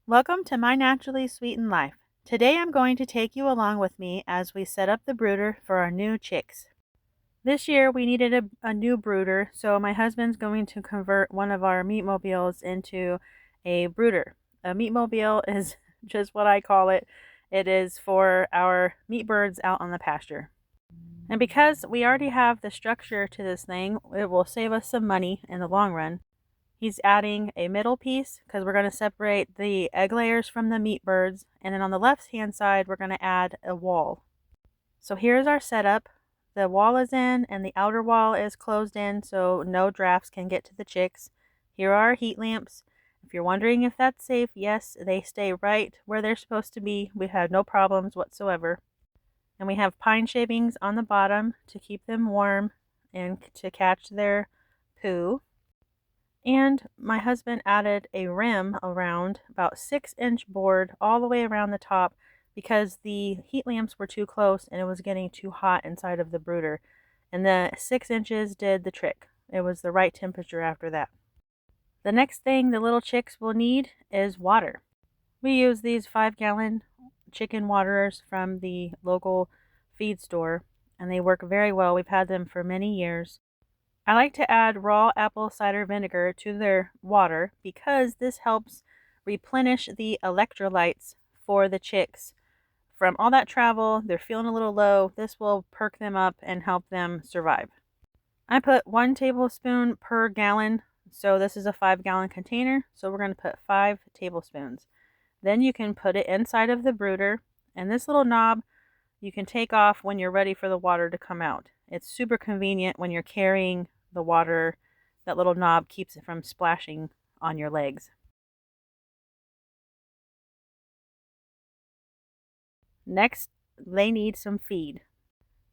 Welcome to My Naturally Sweetened Life. Today I'm going to take you along with me as we set up the brooder for our new chicks. This year we needed a new brooder, so my husband's going to convert one of our meatmobiles into a brooder. A meatmobile is just what I call it. It is for our meat birds out on the pasture. And because we already have the structure to this thing, it will save us some money in the long run. He's adding a middle piece because we're going to separate the egg layers from the meat birds. And then on the left hand side, we're going to add a wall. So here's our setup. The wall is in and the outer wall is closed in so no drafts can get to the chicks. Here are our heat lamps. If you're wondering if that's safe, yes, they stay right where they're supposed to be. We have no problems whatsoever. And we have pine shavings on the bottom to keep them warm and to catch their poo. And my husband added a rim around about 6-inch board all the way around the top because the heat lamps were too close and it was getting too hot inside of the brooder. And the 6 inches did the trick. It was the right temperature after that. The next thing the little chicks will need is water. We use these 5-gallon chicken waterers from the local feed store and they work very well. We've had them for many years. I like to add raw apple cider vinegar to their water because this helps replenish the electrolytes for the chicks. From all that travel, they're feeling a little low. This will perk them up and help them survive. I put 1 tablespoon per gallon. So this is a 5-gallon container. So we're going to put 5 tablespoons. Then you can put it inside of the brooder. And this little knob you can take off when you're ready for the water to come out. It's super convenient when you're carrying the water. That little knob keeps it from splashing on your legs. Next, they need some feed.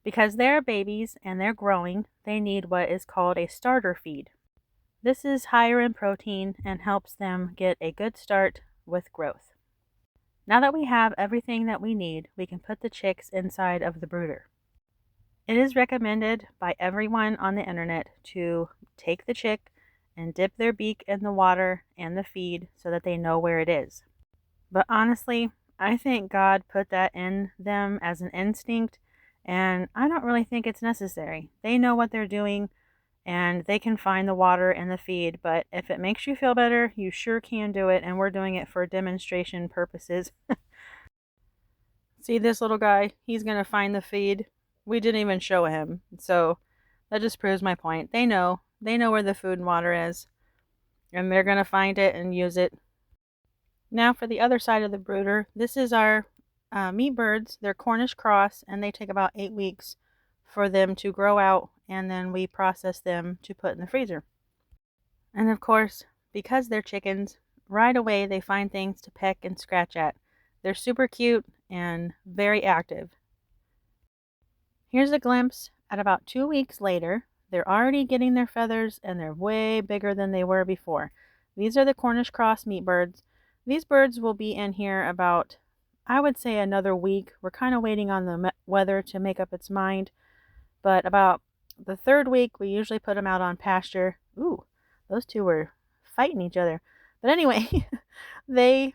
Because they're babies and they're growing, they need what is called a starter feed. This is higher in protein and helps them get a good start with growth. Now that we have everything that we need, we can put the chicks inside of the brooder. It is recommended by everyone on the internet to take the chick and dip their beak in the water and the feed so that they know where it is. But honestly, I think God put that in them as an instinct, and I don't really think it's necessary. They know what they're doing, and they can find the water and the feed, but if it makes you feel better, you sure can do it, and we're doing it for demonstration purposes. See this little guy? He's going to find the feed. We didn't even show him. So that just proves my point. They know. They know where the food and water is. And they're going to find it and use it. Now for the other side of the brooder. This is our meat birds. They're Cornish cross. And they take about 8 weeks for them to grow out. And then we process them to put in the freezer. And of course, because they're chickens, right away they find things to peck and scratch at. They're super cute and very active. Here's a glimpse at about 2 weeks later. They're already getting their feathers and they're way bigger than they were before. These are the Cornish cross meat birds. These birds will be in here about, I would say, another week. We're kind of waiting on the weather to make up its mind. But about the 3rd week, we usually put them out on pasture. Ooh, those two were fighting each other. But anyway, they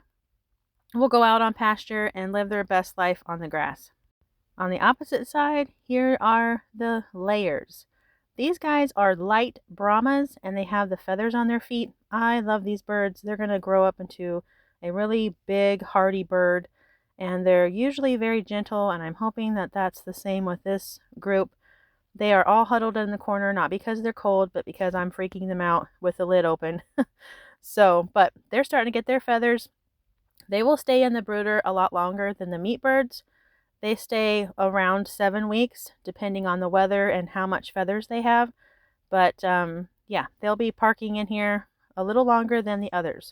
will go out on pasture and live their best life on the grass. On the opposite side, here are the layers. These guys are light Brahmas and they have the feathers on their feet. I love these birds. They're going to grow up into a really big, hardy bird. And they're usually very gentle, and I'm hoping that that's the same with this group. They are all huddled in the corner, not because they're cold, but because I'm freaking them out with the lid open. But they're starting to get their feathers. They will stay in the brooder a lot longer than the meat birds. They stay around 7 weeks, depending on the weather and how much feathers they have. But yeah, they'll be parking in here a little longer than the others.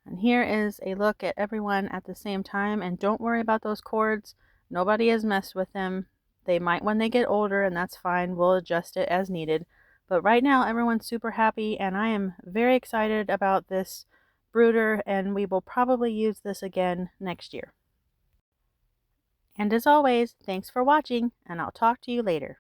And here is a look at everyone at the same time. And don't worry about those cords. Nobody has messed with them. They might when they get older, and that's fine. We'll adjust it as needed. But right now, everyone's super happy, and I am very excited about this brooder, and we will probably use this again next year. And as always, thanks for watching, and I'll talk to you later.